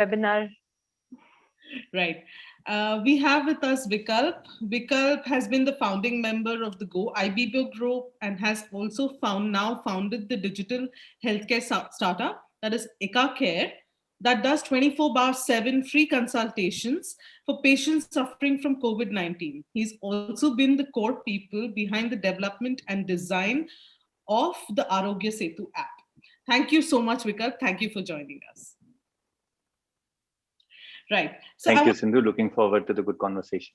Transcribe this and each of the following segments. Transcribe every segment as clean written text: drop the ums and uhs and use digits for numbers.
webinar. Right. We have with us Vikalp. Vikalp has been the founding member of the GoIbibo Group and has also founded the digital healthcare startup that is Eka Care that does 24/7 free consultations for patients suffering from COVID-19. He's also been the core people behind the development and design of the Arogya Setu app. Thank you so much, Vikalp. Thank you for joining us. Right. So Thank you, Sindhu. Looking forward to the good conversation.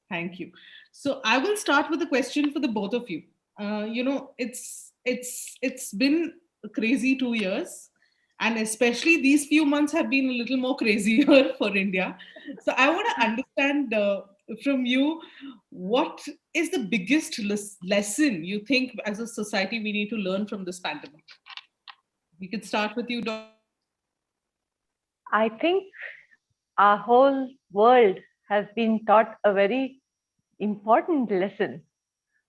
Thank you. So I will start with a question for the both of you. It's been a crazy 2 years, and especially these few months have been a little more crazier for India. So I want to understand from you, what is the biggest lesson you think as a society we need to learn from this pandemic? We could start with you, Dr. I think our whole world has been taught a very important lesson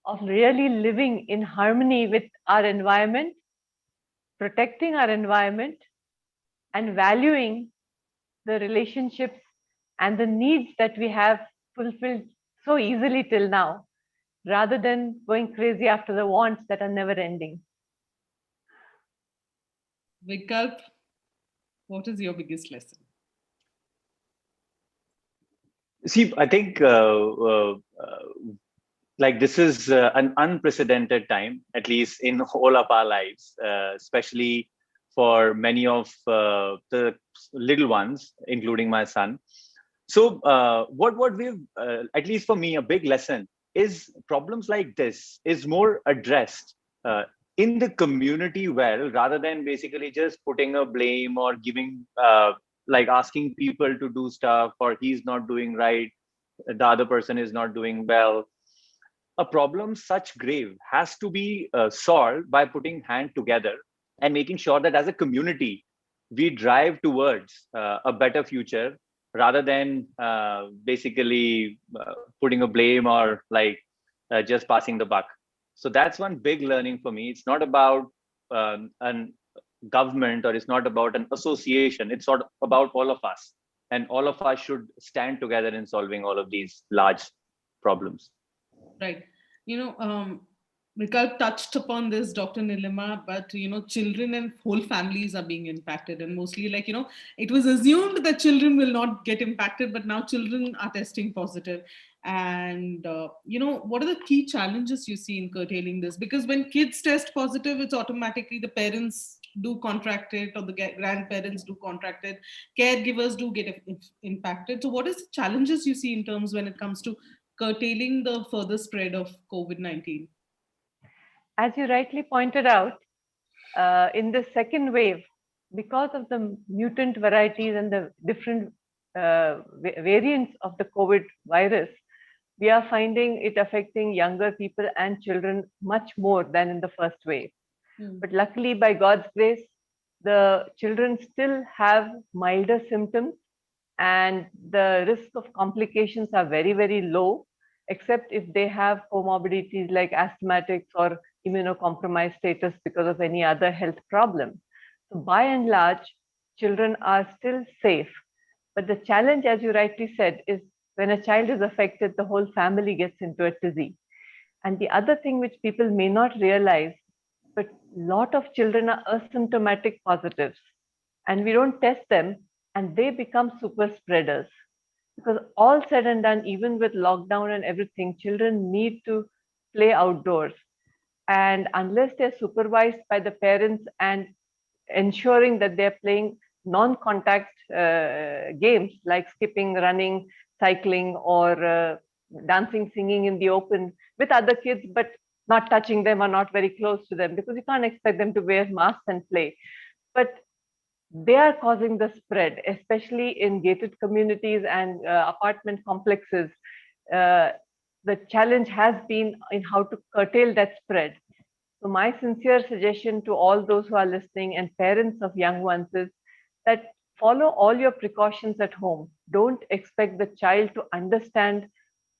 of really living in harmony with our environment, protecting our environment, and valuing the relationships and the needs that we have fulfilled so easily till now, rather than going crazy after the wants that are never ending. Vikalp, what is your biggest lesson? See, I think like this is an unprecedented time, at least in all of our lives, especially for many of the little ones, including my son. So what we've, at least for me, a big lesson is problems like this is more addressed in the community well, rather than basically just putting a blame or giving, like asking people to do stuff, or he's not doing right, the other person is not doing well. A problem such grave has to be solved by putting hand together and making sure that as a community, we drive towards a better future, rather than basically putting a blame or like just passing the buck. So that's one big learning for me. It's not about an government, or it's not about an association. It's sort of about all of us, and all of us should stand together in solving all of these large problems. Right. Vikalp touched upon this, Dr. Nilima, but children and whole families are being impacted, and mostly it was assumed that children will not get impacted, but now children are testing positive. And what are the key challenges you see in curtailing this? Because when kids test positive, it's automatically the parents do contract it, or the grandparents do contract it, caregivers do get impacted. So what is the challenges you see in terms when it comes to curtailing the further spread of COVID-19? As you rightly pointed out, in the second wave, because of the mutant varieties and the different variants of the COVID virus, we are finding it affecting younger people and children much more than in the first wave. But luckily, by God's grace, the children still have milder symptoms, and the risk of complications are very, very low, except if they have comorbidities like asthmatics or immunocompromised status because of any other health problem. So by and large, children are still safe. But the challenge, as you rightly said, is when a child is affected, the whole family gets into a tizzy. And the other thing which people may not realize, but a lot of children are asymptomatic positives, and we don't test them, and they become super spreaders. Because all said and done, even with lockdown and everything, children need to play outdoors. And unless they're supervised by the parents and ensuring that they're playing non-contact games like skipping, running, cycling, or dancing, singing in the open with other kids, but not touching them or not very close to them, because you can't expect them to wear masks and play. But they are causing the spread, especially in gated communities and apartment complexes. The challenge has been in how to curtail that spread. So my sincere suggestion to all those who are listening and parents of young ones is that follow all your precautions at home. Don't expect the child to understand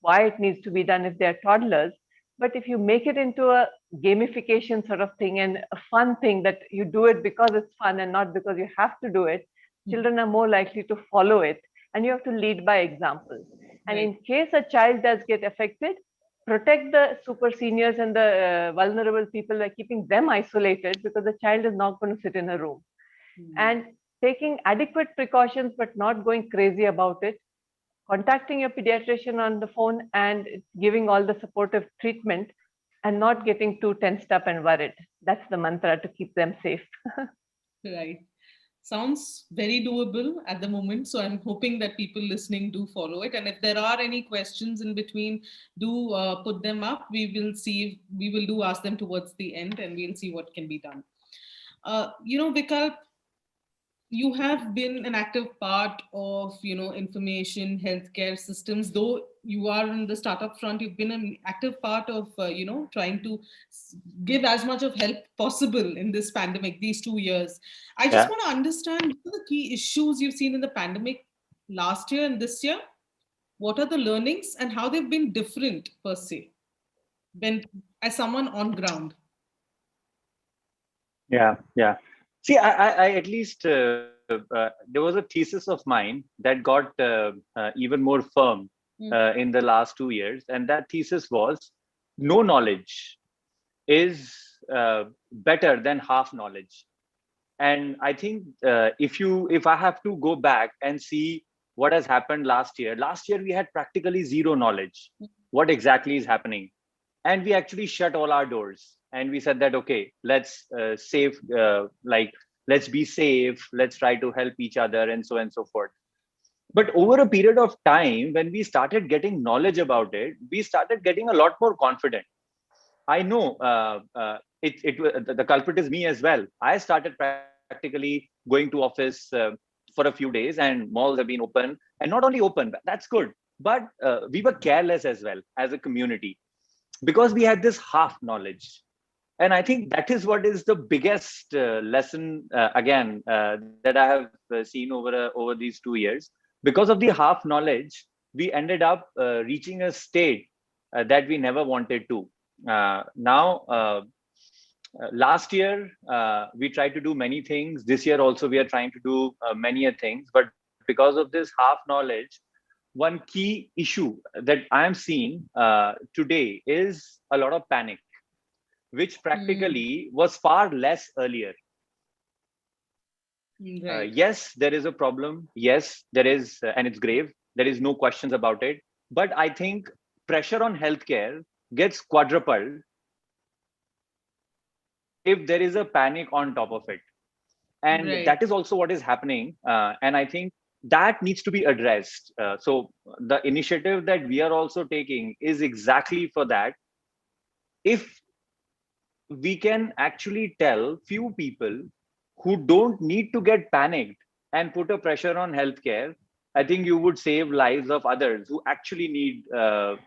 why it needs to be done if they're toddlers. But if you make it into a gamification sort of thing and a fun thing, that you do it because it's fun and not because you have to do it, children are more likely to follow it, and you have to lead by example. And Right. in case a child does get affected, protect the super seniors and the vulnerable people by keeping them isolated, because the child is not going to sit in a room. And taking adequate precautions, but not going crazy about it, contacting your pediatrician on the phone and giving all the supportive treatment, and not getting too tensed up and worried. That's the mantra to keep them safe. Right. Sounds very doable at the moment. So I'm hoping that people listening do follow it. And if there are any questions in between, do put them up. We will see. We will do ask them towards the end, and we'll see what can be done. Vikalp, you have been an active part of information healthcare systems. Though you are in the startup front, you've been an active part of trying to give as much of help possible in this pandemic, these 2 years. I just Yeah. want to understand, what are the key issues you've seen in the pandemic last year and this year? What are the learnings and how they've been different per se, when as someone on ground? Yeah, yeah. See, I at least there was a thesis of mine that got even more firm in the last 2 years, and that thesis was no knowledge is better than half knowledge. And I think if I have to go back and see what has happened last year we had practically zero knowledge what exactly is happening, and we actually shut all our doors and we said that okay, let's save like let's be safe, let's try to help each other and so forth. But over a period of time, when we started getting knowledge about it, we started getting a lot more confident. I know the culprit is me as well. I started practically going to office for a few days, and malls have been open, and not only open, that's good. But we were careless as well as a community because we had this half knowledge. And I think that is what is the biggest lesson again that I have seen over these 2 years. Because of the half knowledge, we ended up reaching a state that we never wanted to. Last year, we tried to do many things. This year also, we are trying to do many things. But because of this half knowledge, one key issue that I am seeing today is a lot of panic, which practically was far less earlier. Right. Yes, there is a problem. Yes, there is, and it's grave. There is no questions about it. But I think pressure on healthcare gets quadrupled if there is a panic on top of it. And Right. that is also what is happening. And I think that needs to be addressed. So the initiative that we are also taking is exactly for that. If we can actually tell few people who don't need to get panicked and put a pressure on healthcare, I think you would save lives of others who actually need a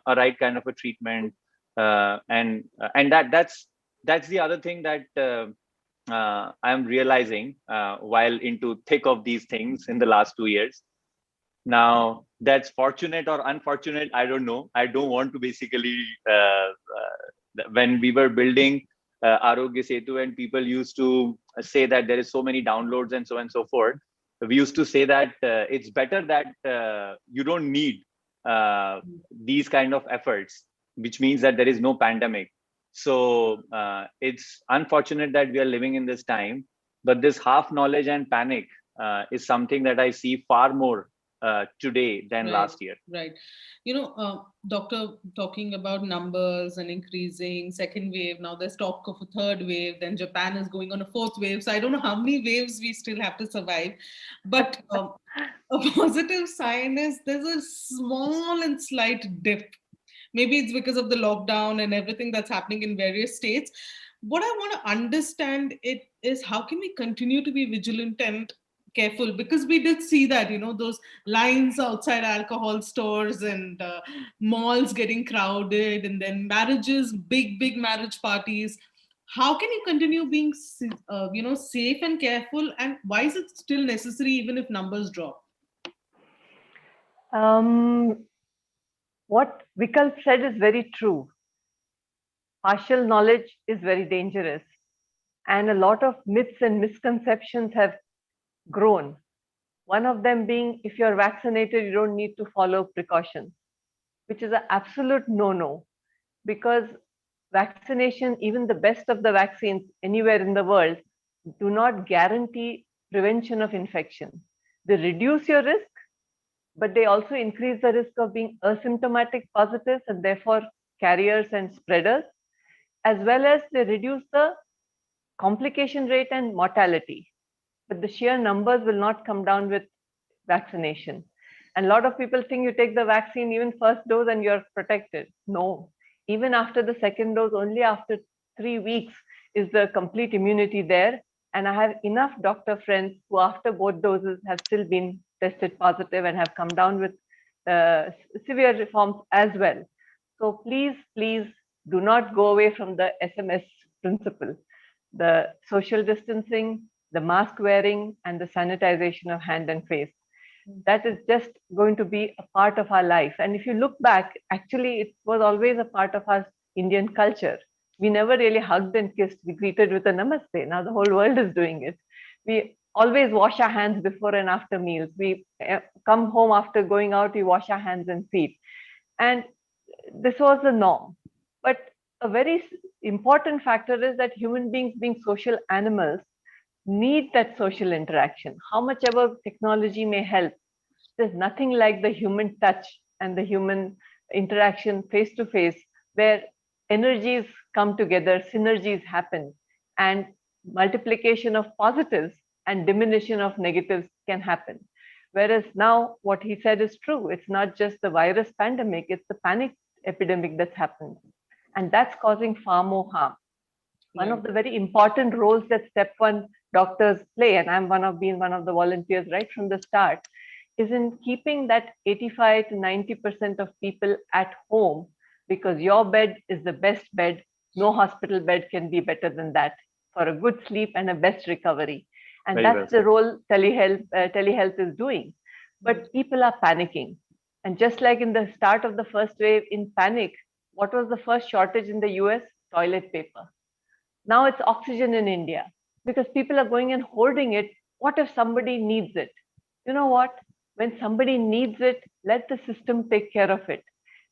right kind of a treatment. And that's the other thing that I'm realizing while into thick of these things in the last 2 years. Now, that's fortunate or unfortunate, I don't know. I don't want to basically, when we were building Arogya Setu and people used to say that there is so many downloads and so forth, we used to say that it's better that you don't need these kind of efforts, which means that there is no pandemic. So it's unfortunate that we are living in this time, but this half knowledge and panic is something that I see far more today than Right. last year. Right. Doctor, talking about numbers and increasing second wave. Now there's talk of a third wave. Then Japan is going on a fourth wave. So I don't know how many waves we still have to survive. But a positive sign is there's a small and slight dip. Maybe it's because of the lockdown and everything that's happening in various states. What I want to understand it is, how can we continue to be vigilant and careful? Because we did see that, those lines outside alcohol stores and malls getting crowded, and then marriages, big marriage parties. How can you continue being safe and careful, and why is it still necessary even if numbers drop? What Vikalp said is very true. Partial knowledge is very dangerous, and a lot of myths and misconceptions have grown One of them being, if you're vaccinated, you don't need to follow precautions, which is an absolute no-no, because vaccination, even the best of the vaccines anywhere in the world, do not guarantee prevention of infection. They reduce your risk, but they also increase the risk of being asymptomatic positives and therefore carriers and spreaders, as well as they reduce the complication rate and mortality. But the sheer numbers will not come down with vaccination. And a lot of people think you take the vaccine, even first dose, and you're protected. No, even after the second dose, only after 3 weeks is the complete immunity there. And I have enough doctor friends who, after both doses, have still been tested positive and have come down with severe reforms as well. So please, please do not go away from the SMS principle. The social distancing, the mask wearing, and the sanitization of hand and face. That is just going to be a part of our life. And if you look back, actually, it was always a part of our Indian culture. We never really hugged and kissed. We greeted with a namaste. Now the whole world is doing it. We always wash our hands before and after meals. We come home after going out, we wash our hands and feet. And this was the norm. But a very important factor is that human beings, being social animals, need that social interaction. How much ever technology may help, there's nothing like the human touch and the human interaction face to face, where energies come together, synergies happen, and multiplication of positives and diminution of negatives can happen. Whereas now what he said is true. It's not just the virus pandemic, it's the panic epidemic that's happened. And that's causing far more harm. One of the very important roles that step one doctors play, and I'm one of the volunteers right from the start, is in keeping that 85 to 90% of people at home, because your bed is the best bed. No hospital bed can be better than that for a good sleep and a best recovery. And that's the role telehealth is doing. But people are panicking. And just like in the start of the first wave, in panic, what was the first shortage in the US? Toilet paper. Now it's oxygen in India, because people are going and hoarding it. What if somebody needs it? You know what? When somebody needs it, let the system take care of it.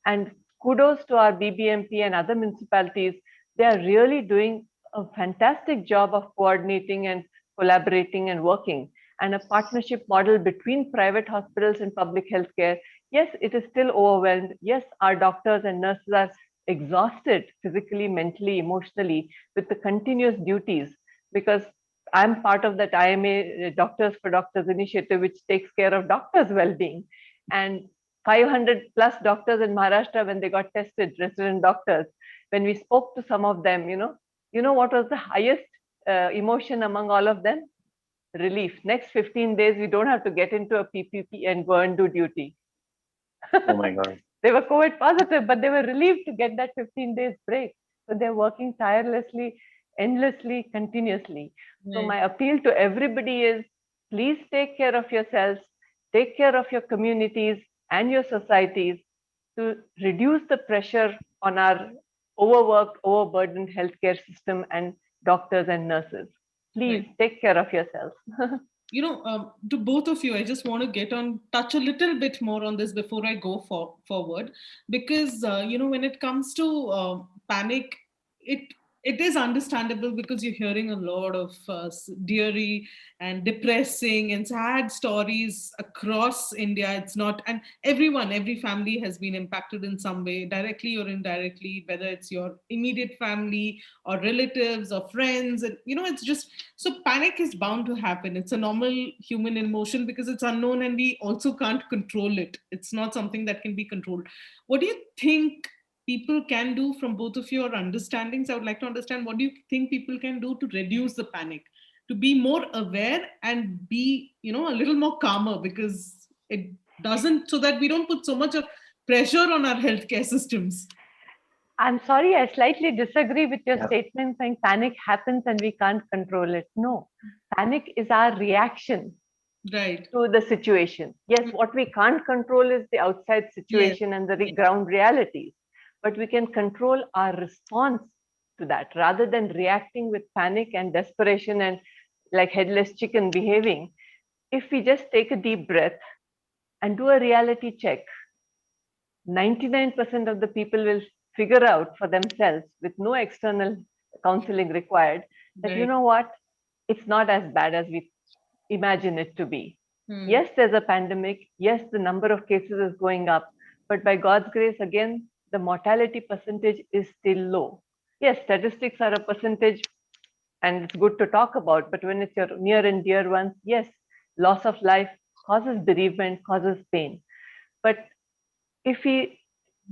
And kudos to our BBMP and other municipalities. They are really doing a fantastic job of coordinating and collaborating and working. And a partnership model between private hospitals and public healthcare. Yes, it is still overwhelmed. Yes, our doctors and nurses are exhausted physically, mentally, emotionally with the continuous duties, because I'm part of that IMA Doctors for Doctors initiative, which takes care of doctors' well-being. And 500 plus doctors in Maharashtra, when they got tested, resident doctors, when we spoke to some of them, you know what was the highest emotion among all of them? Relief. Next 15 days, we don't have to get into a PPP and go and do duty. Oh my God. They were COVID positive, but they were relieved to get that 15 days break. So they're working tirelessly, endlessly, continuously. So my appeal to everybody is, please take care of yourselves, take care of your communities and your societies to reduce the pressure on our overworked, overburdened healthcare system and doctors and nurses. Please take care of yourselves. To both of you, I just want to touch a little bit more on this before I go forward, because when it comes to panic, it is understandable, because you're hearing a lot of dreary and depressing and sad stories across India. It's not, and every family has been impacted in some way, directly or indirectly, whether it's your immediate family or relatives or friends. And it's just, so panic is bound to happen. It's a normal human emotion, because it's unknown and we also can't control it. It's not something that can be controlled. What do you think people can do, from both of your understandings? I would like to understand, what do you think people can do to reduce the panic, to be more aware and be, a little more calmer, because it doesn't, so that we don't put so much of pressure on our healthcare systems. I'm sorry, I slightly disagree with your statement saying panic happens and we can't control it. No, panic is our reaction to the situation. Yes, what we can't control is the outside situation and the ground realities. But we can control our response to that, rather than reacting with panic and desperation and like headless chicken behaving. if we just take a deep breath and do a reality check, 99% of the people will figure out for themselves with no external counseling required that, you Right. know what, it's not as bad as we imagine it to be. Yes, there's a pandemic. Yes, the number of cases is going up. But by God's grace, again, the mortality percentage is still low. Yes, statistics are a percentage and it's good to talk about. But when it's your near and dear ones, yes, loss of life causes bereavement, causes pain. But if we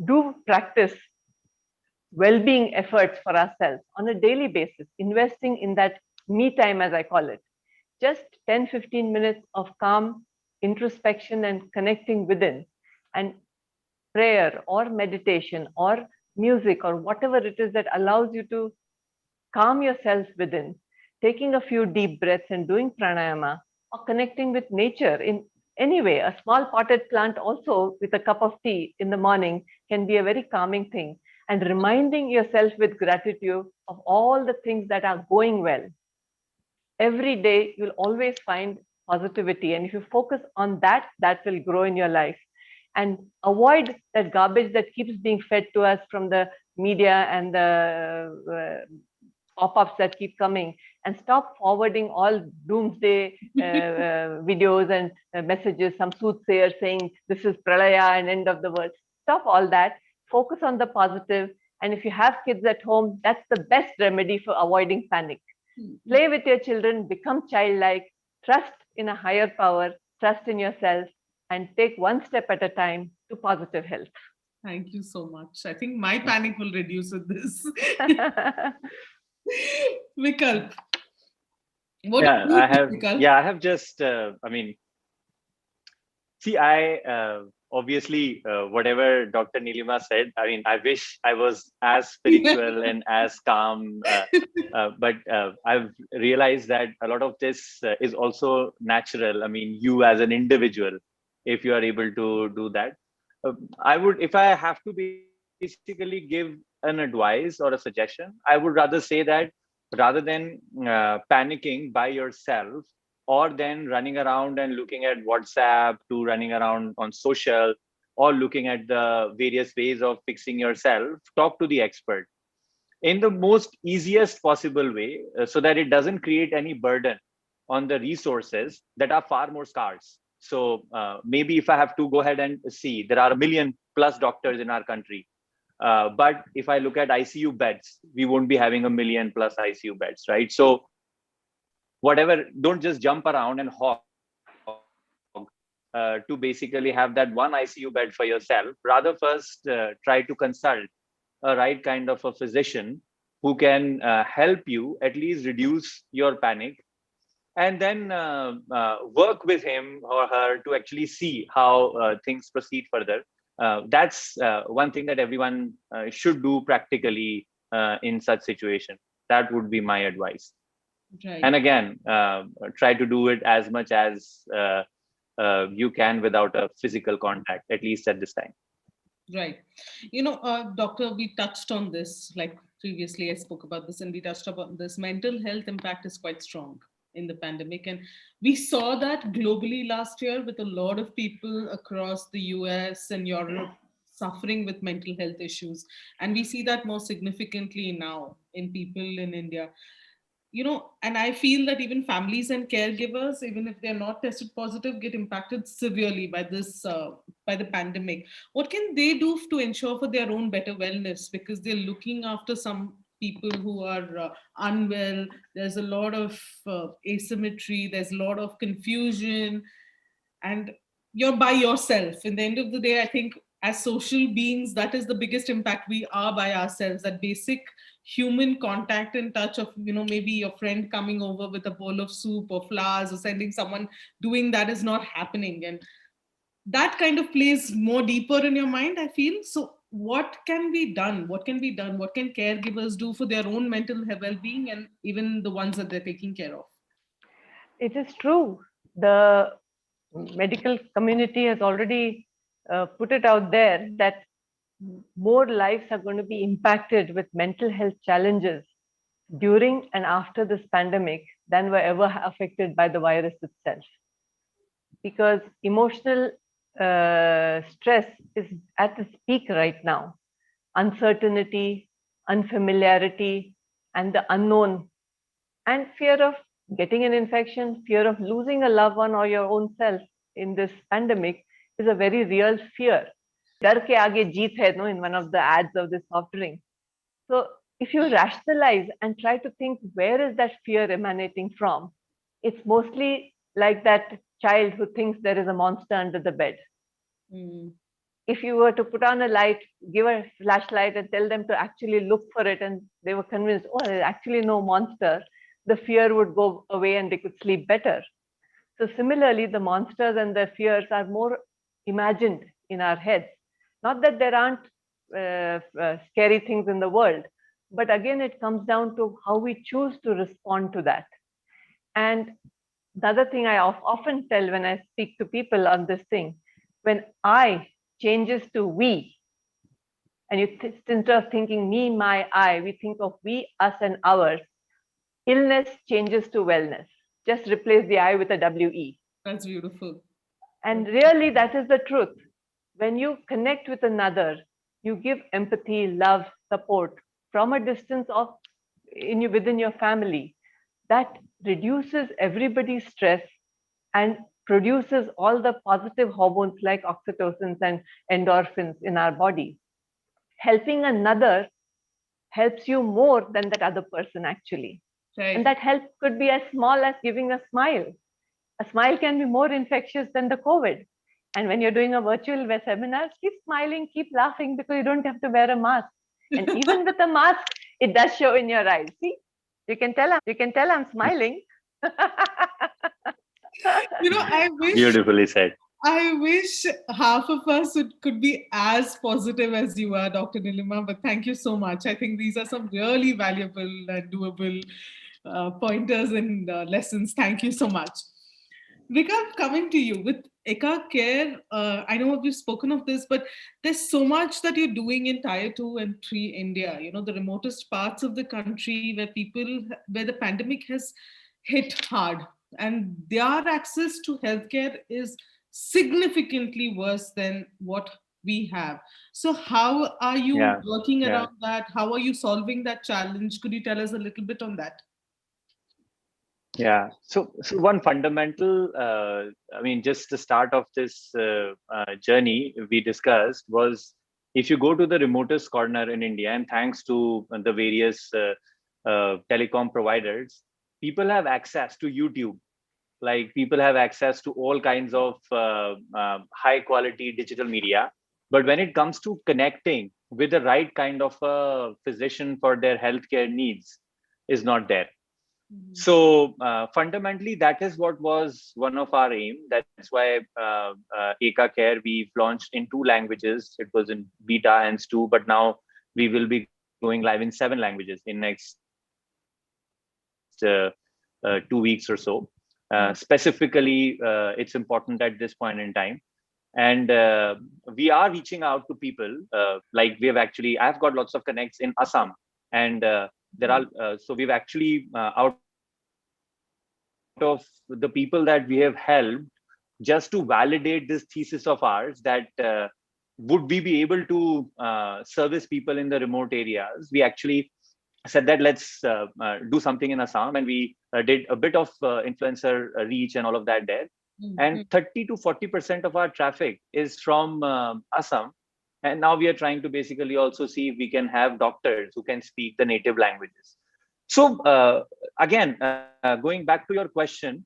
do practice well-being efforts for ourselves on a daily basis, investing in that me time, as I call it, just 10-15 minutes of calm introspection and connecting within, and prayer or meditation or music or whatever it is that allows you to calm yourself within, taking a few deep breaths and doing pranayama or connecting with nature in any way. A small potted plant also with a cup of tea in the morning can be a very calming thing, and reminding yourself with gratitude of all the things that are going well. Every day you'll always find positivity, and if you focus on that, that will grow in your life. And avoid that garbage that keeps being fed to us from the media and the pop-ups that keep coming, and stop forwarding all doomsday videos and messages, some soothsayer saying this is pralaya and end of the world. Stop all that, focus on the positive, and if you have kids at home, that's the best remedy for avoiding panic. Play with your children, become childlike, trust in a higher power, trust in yourself, and take one step at a time to positive health. Thank you so much. I think my panic will reduce with this. Vikalp, what do you think, Vikalp? I have just, I mean, see, I obviously, whatever Dr. Nilima said, I mean, I wish I was as spiritual and as calm, but I've realized that a lot of this is also natural. I mean, you as an individual, if you are able to do that, I would, if I have to basically give an advice or a suggestion, I would rather say that rather than panicking by yourself, or then running around and looking at WhatsApp, to running around on social, or looking at the various ways of fixing yourself, talk to the expert in the most easiest possible way, so that it doesn't create any burden on the resources that are far more scarce. So maybe if I have to go ahead and see, there are a million plus doctors in our country. But if I look at ICU beds, we won't be having a million plus ICU beds, right? So whatever, don't just jump around and hog to basically have that one ICU bed for yourself. Rather, first try to consult a right kind of a physician who can help you at least reduce your panic, and then work with him or her to actually see how things proceed further. That's one thing that everyone should do practically in such situation. That would be my advice. Right. And again, try to do it as much as you can without a physical contact, at least at this time. Right. Doctor, we touched on this, like previously I spoke about this and we touched about this. Mental health impact is quite strong in the pandemic. And we saw that globally last year with a lot of people across the US and Europe suffering with mental health issues. And we see that more significantly now in people in India. And I feel that even families and caregivers, even if they're not tested positive, get impacted severely by this, by the pandemic. What can they do to ensure for their own better wellness? Because they're looking after some people who are unwell. There's a lot of asymmetry, there's a lot of confusion, and you're by yourself. In the end of the day, I think as social beings, that is the biggest impact. We are by ourselves. That basic human contact and touch of, maybe your friend coming over with a bowl of soup or flowers or sending someone, doing that is not happening. And that kind of plays more deeper in your mind, I feel. So what can be done? What can be done? What can caregivers do for their own mental well-being and even the ones that they're taking care of? It is true. The medical community has already put it out there that more lives are going to be impacted with mental health challenges during and after this pandemic than were ever affected by the virus itself. because emotional stress is at its peak right now. Uncertainty, unfamiliarity, and the unknown, and fear of getting an infection, fear of losing a loved one or your own self in this pandemic is a very real fear. Dar ke aage jeet hai, no, in one of the ads of this soft drink. So if you rationalize and try to think where is that fear emanating from, it's mostly like that child who thinks there is a monster under the bed. Mm. If you were to put on a light, give a flashlight and tell them to actually look for it, and they were convinced, oh, there's actually no monster, the fear would go away and they could sleep better. So similarly, the monsters and the fears are more imagined in our heads. Not that there aren't scary things in the world, but again, it comes down to how we choose to respond to that. And the other thing I often tell when I speak to people on this thing, when I changes to we, and instead of thinking me, my, I, we think of we, us, and ours, illness changes to wellness. Just replace the I with a WE. That's beautiful. And really, that is the truth. When you connect with another, you give empathy, love, support from a distance of within your family. That reduces everybody's stress and produces all the positive hormones like oxytocins and endorphins in our body. Helping another helps you more than that other person actually. Right. And that help could be as small as giving a smile. A smile can be more infectious than the COVID. And when you're doing a virtual seminar, keep smiling, keep laughing, because you don't have to wear a mask. And even with a mask, it does show in your eyes. See, you can tell I'm smiling. I wish Beautifully said. I wish half of us could be as positive as you are, Dr. Nilima, but thank you so much. I think these are some really valuable and doable pointers and lessons. Thank you so much. Vikalp, coming to you with Eka Care, I know we've spoken of this, but there's so much that you're doing in Tier 2 and 3 India, the remotest parts of the country where the pandemic has hit hard, and their access to healthcare is significantly worse than what we have. So how are you working around that? How are you solving that challenge? Could you tell us a little bit on that? Yeah. So one fundamental, just the start of this journey we discussed was, if you go to the remotest corner in India, and thanks to the various telecom providers, people have access to YouTube. Like, people have access to all kinds of high quality digital media. But when it comes to connecting with the right kind of a physician for their healthcare needs, is not there. Mm-hmm. So fundamentally, that is what was one of our aim. That's why Eka Care, we've launched in 2 languages. It was in beta and 2, but now we will be going live in 7 languages in next 2 weeks or so. Specifically, it's important at this point in time. And we are reaching out to people. I've got lots of connects in Assam, and there are, so we've actually, out of the people that we have helped, just to validate this thesis of ours, that would we be able to service people in the remote areas, we actually said that let's do something in Assam, and we did a bit of influencer reach and all of that there. Mm-hmm. And 30 to 40% of our traffic is from Assam. And now we are trying to basically also see if we can have doctors who can speak the native languages. So again, going back to your question,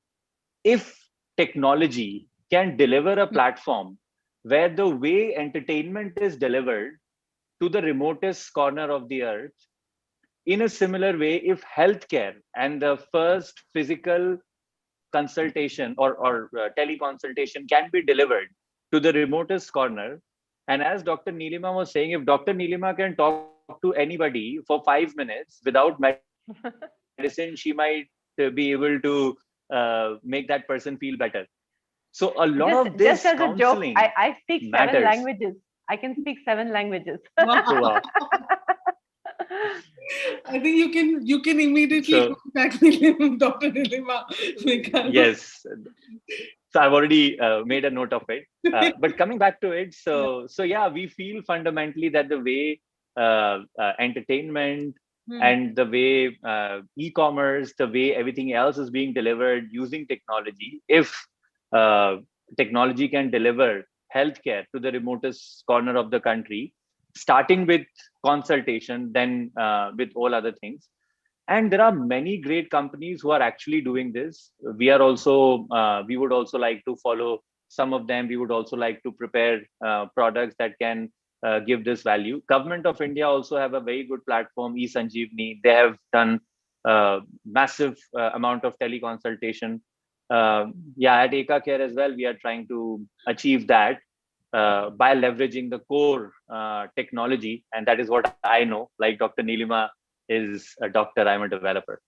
if technology can deliver a platform where the way entertainment is delivered to the remotest corner of the earth, in a similar way, if healthcare and the first physical consultation or teleconsultation can be delivered to the remotest corner, and as Dr. Nilima was saying, if Dr. Nilima can talk to anybody for 5 minutes without medicine, she might be able to make that person feel better. So a lot of this just as a joke, counseling I speak matters. 7 languages. I can speak 7 languages. Wow. I think you can immediately contact Dr. Nilima. Yes. So I've already made a note of it. But coming back to it, so yeah, we feel fundamentally that the way entertainment and the way e-commerce, the way everything else is being delivered using technology, if technology can deliver healthcare to the remotest corner of the country, starting with consultation, then with all other things. And there are many great companies who are actually doing this. We are also, we would also like to follow some of them. We would also like to prepare products that can give this value. Government of India also have a very good platform, eSanjeevani. They have done massive amount of teleconsultation. Yeah, at Eka Care as well, we are trying to achieve that by leveraging the core technology. And that is what I know. Like Dr. Nilima is a doctor, I'm a developer.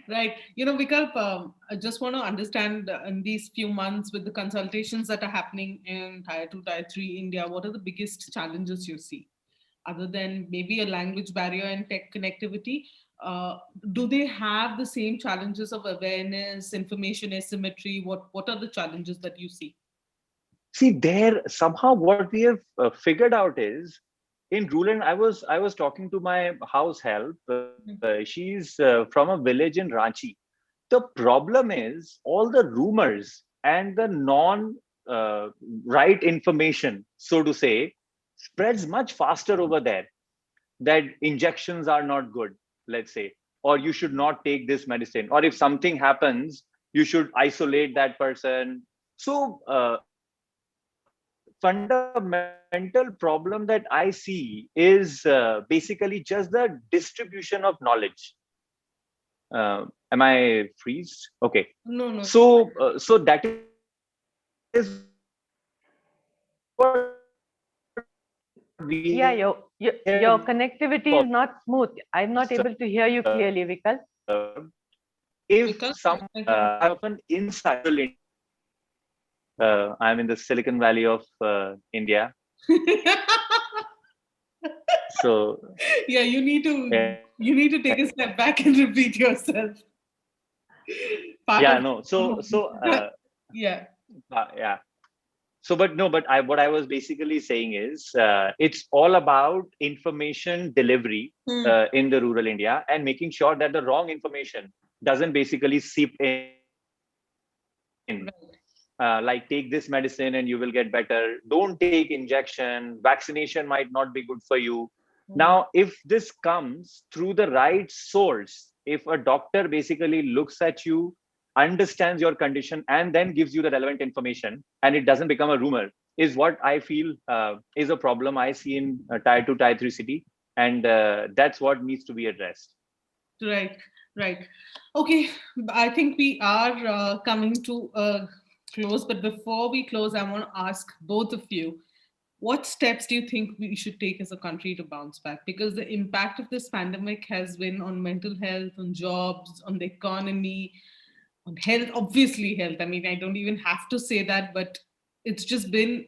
Right. Vikalp, I just want to understand in these few months with the consultations that are happening in Tier 2, Tier 3 India, what are the biggest challenges you see? Other than maybe a language barrier and tech connectivity, do they have the same challenges of awareness, information asymmetry? What are the challenges that you see? See, there somehow what we have figured out is in rural. I was talking to my house help. She's from a village in Ranchi. The problem is all the rumors and the non right information, so to say, spreads much faster over there. That injections are not good, let's say, or you should not take this medicine, or if something happens, you should isolate that person. So fundamental problem that I see is basically just the distribution of knowledge. Am I freeze? Okay. No, no. So that is what we Yeah, have your connectivity is not smooth. I'm not able to hear you clearly, Vikalp. If some have an inside, I'm in the Silicon Valley of India. So yeah, you need to take a step back and repeat yourself. Yeah, no. Yeah. Yeah. So, but no, but what I was basically saying is, it's all about information delivery in the rural India and making sure that the wrong information doesn't basically seep in. Like, take this medicine and you will get better. Don't take injection. Vaccination might not be good for you. Now, if this comes through the right source, if a doctor basically looks at you, understands your condition, and then gives you the relevant information, and it doesn't become a rumor, is what I feel is a problem I see in Tier 2, Tier 3 city. And that's what needs to be addressed. Right. Okay, I think we are coming to a close, but before we close, I want to ask both of you, what steps do you think we should take as a country to bounce back? Because the impact of this pandemic has been on mental health, on jobs, on the economy, on health, obviously health. I mean, I don't even have to say that, but it's just been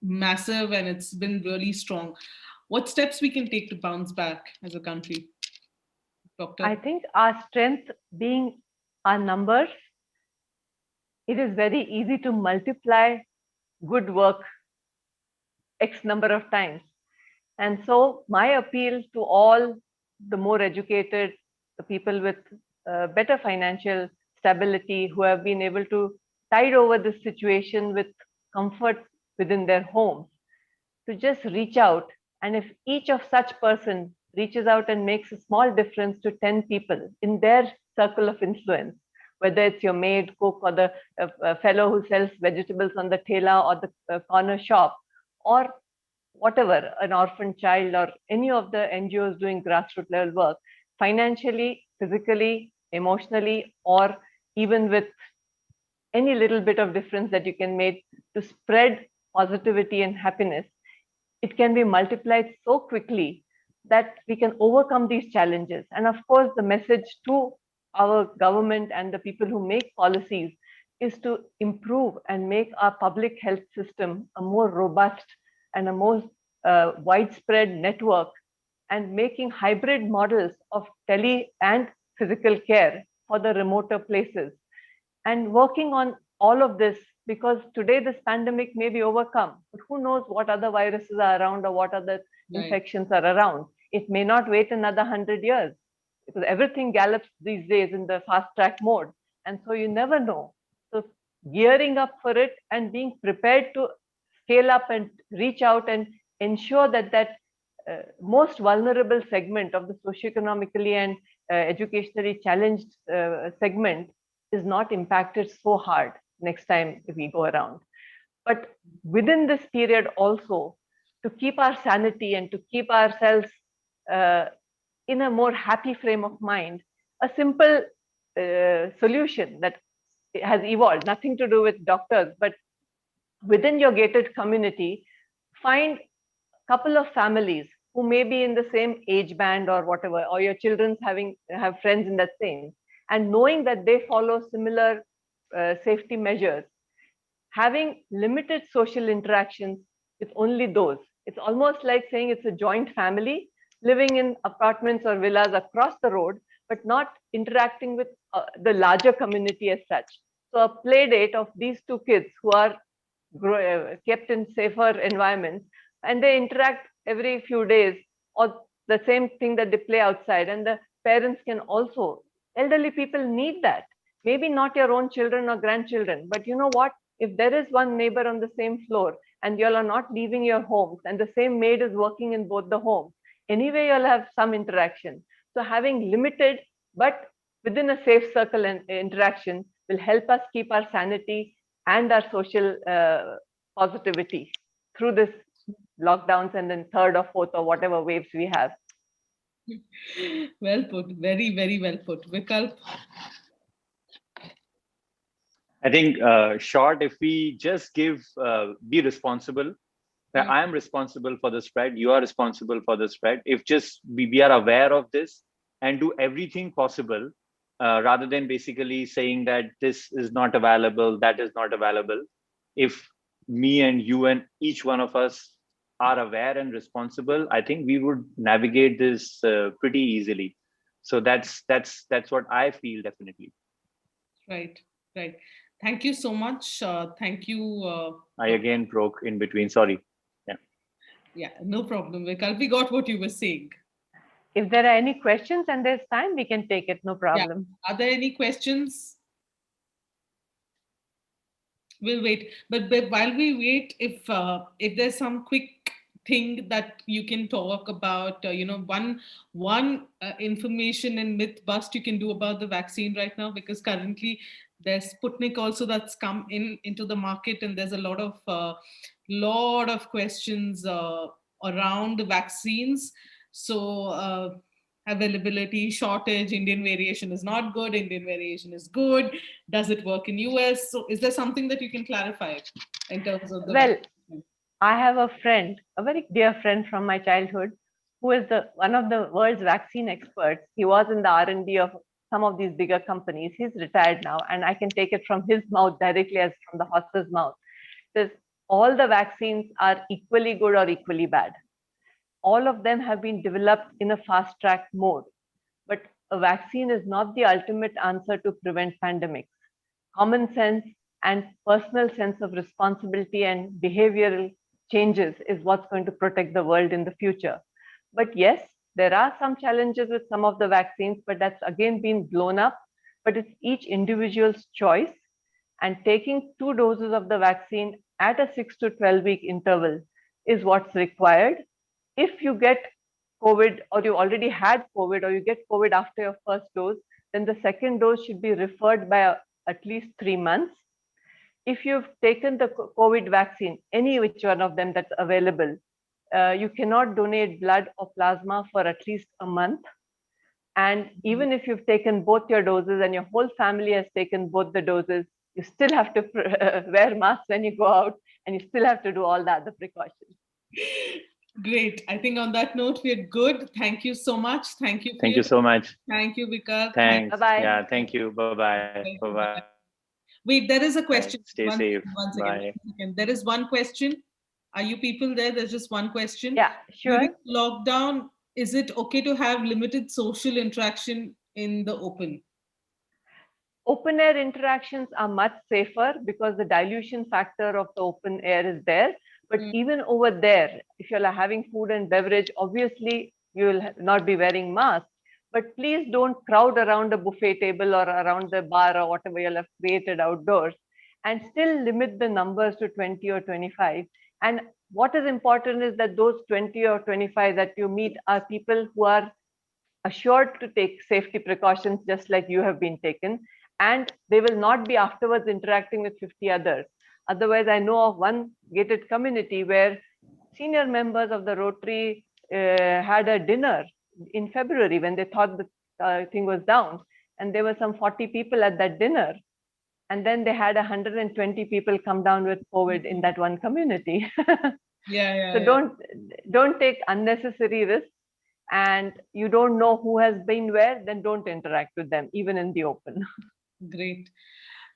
massive and it's been really strong. What steps we can take to bounce back as a country? Doctor? I think our strength being our numbers, it is very easy to multiply good work X number of times. And so my appeal to all the more educated, the people with better financial stability, who have been able to tide over this situation with comfort within their homes, to just reach out. And if each of such person reaches out and makes a small difference to 10 people in their circle of influence, whether it's your maid, cook, or the fellow who sells vegetables on the thela or the corner shop, or whatever, an orphan child, or any of the NGOs doing grassroots level work, financially, physically, emotionally, or even with any little bit of difference that you can make to spread positivity and happiness, it can be multiplied so quickly that we can overcome these challenges. And of course, the message to our government and the people who make policies is to improve and make our public health system a more robust and a more widespread network, and making hybrid models of tele and physical care for the remoter places, and working on all of this, because today this pandemic may be overcome, but who knows what other viruses are around or what other infections are around. It may not wait another 100 years, because everything gallops these days in the fast track mode. And so you never know. So gearing up for it and being prepared to scale up and reach out and ensure that that most vulnerable segment of the socioeconomically and educationally challenged segment is not impacted so hard next time we go around. But within this period also, to keep our sanity and to keep ourselves in a more happy frame of mind, a simple solution that has evolved, nothing to do with doctors, but within your gated community, find a couple of families who may be in the same age band or whatever, or your children's have friends in that same, and knowing that they follow similar safety measures, having limited social interactions with only those. It's almost like saying it's a joint family living in apartments or villas across the road, but not interacting with the larger community as such. So a play date of these two kids who are kept in safer environments, and they interact every few days, or the same thing that they play outside, and the parents can also, elderly people need that. Maybe not your own children or grandchildren, but you know what, if there is one neighbor on the same floor and you all are not leaving your homes and the same maid is working in both the homes, anyway you'll have some interaction. So having limited but within a safe circle and interaction will help us keep our sanity and our social positivity through this lockdowns and then third or fourth or whatever waves we have. Well put. Very, very well put. Vikalp? I think short, if we just be responsible. I am responsible for the spread. You are responsible for the spread. If just we are aware of this and do everything possible, rather than basically saying that this is not available, that is not available. If me and you and each one of us are aware and responsible, I think we would navigate this pretty easily. So that's what I feel, definitely. Right. Thank you so much. Thank you. I again broke in between. Sorry. Yeah, no problem, Vikalp. We got what you were saying. If there are any questions and there's time, we can take it, no problem. Yeah. Are there any questions? We'll wait. But while we wait, if there's some quick thing that you can talk about, one information and myth bust you can do about the vaccine right now, because currently there's Sputnik also that's come into the market, and there's a lot of questions around the vaccines. So availability, shortage, Indian variation is not good, Indian variation is good. Does it work in US? So is there something that you can clarify in terms of the vaccine? I have a friend, a very dear friend from my childhood, who is one of the world's vaccine experts. He was in the R&D of some of these bigger companies. He's retired now, and I can take it from his mouth directly as from the horse's mouth. Says all the vaccines are equally good or equally bad. All of them have been developed in a fast track mode, but a vaccine is not the ultimate answer to prevent pandemics. Common sense and personal sense of responsibility and behavioral changes is what's going to protect the world in the future. But yes, there are some challenges with some of the vaccines, but that's again been blown up. But it's each individual's choice, and taking 2 doses of the vaccine at a 6 to 12-week interval is what's required. If you get COVID, or you already had COVID, or you get COVID after your first dose, then the second dose should be referred by at least 3 months. If you've taken the COVID vaccine, any which one of them that's available, you cannot donate blood or plasma for at least a month. And even if you've taken both your doses and your whole family has taken both the doses, you still have to wear masks when you go out, and you still have to do all the other precautions. Great. I think on that note, we're good. Thank you so much. Thank you. Thank you so much. Thank you, Vikalp. Thanks. Bye-bye. Yeah, thank you. Bye-bye. Bye-bye. Wait, there is a question. Stay safe. One Bye. second. There is one question. Are you people there? There's just one question. Yeah, sure. During lockdown, is it okay to have limited social interaction in the open? Open air interactions are much safer because the dilution factor of the open air is there. But even over there, if you're having food and beverage, obviously you will not be wearing masks. But please don't crowd around a buffet table or around the bar or whatever you'll have created outdoors, and still limit the numbers to 20 or 25. And what is important is that those 20 or 25 that you meet are people who are assured to take safety precautions just like you have been taken, and they will not be afterwards interacting with 50 others. Otherwise, I know of one gated community where senior members of the Rotary had a dinner in February when they thought the thing was down, and there were some 40 people at that dinner, and then they had 120 people come down with COVID in that one community. So don't take unnecessary risks, and you don't know who has been where, then don't interact with them, even in the open. Great.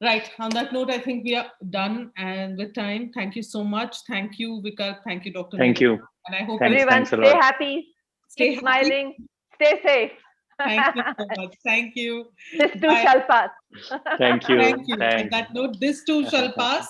Right. On that note, I think we are done and with time. Thank you so much. Thank you, Vikalp. Thank you, Dr. Thank you. And I hope everyone stay happy, keep smiling, stay safe. Thank you so much. Thank you. This too shall pass. Thank you. Thank you. On that note, this too shall pass.